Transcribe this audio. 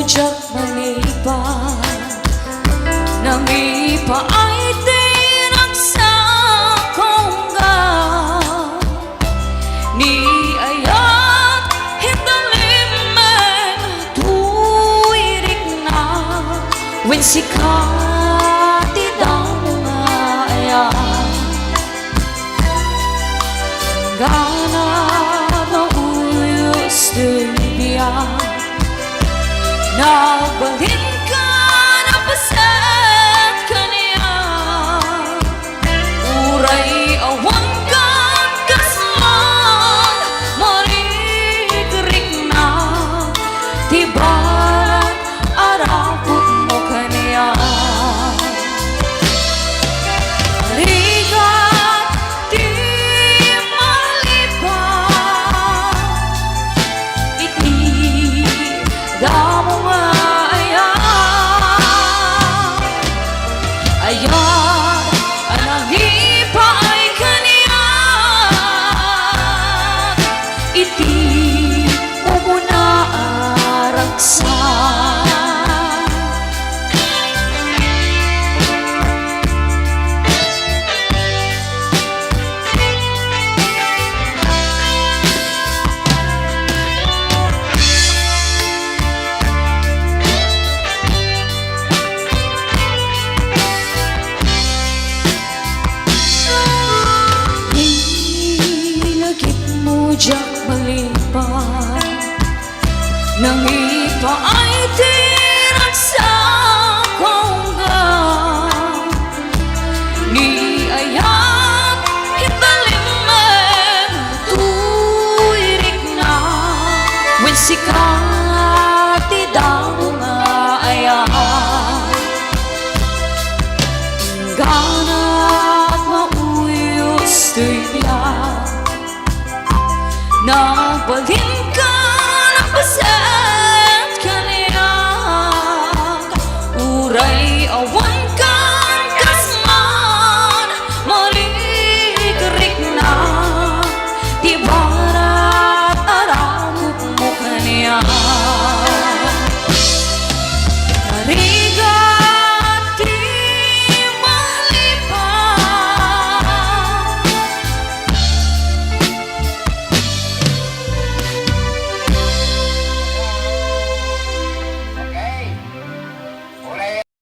jak malipat namipa ay tinagsakongga ni ayat hitalimen tuirik na when sikati daw nga ayat gana mauyos dibiyak nabalhin ka na pasat ka niya uray awan ka kasman marigrik na tibarat arapot mo ka niya rigat di malipat iti damo ayat anangipa ay kaniyak iti umuna aragsan jak malipat nangipa ay tinagsakongga ni ayat hitalimen tuirik na when sikati daw nga ayat ganat mauyos tiyak nabalhin ka ng pasat ka niyak uray awan kang kasman marigrik na tibarat aramot mo ka niyak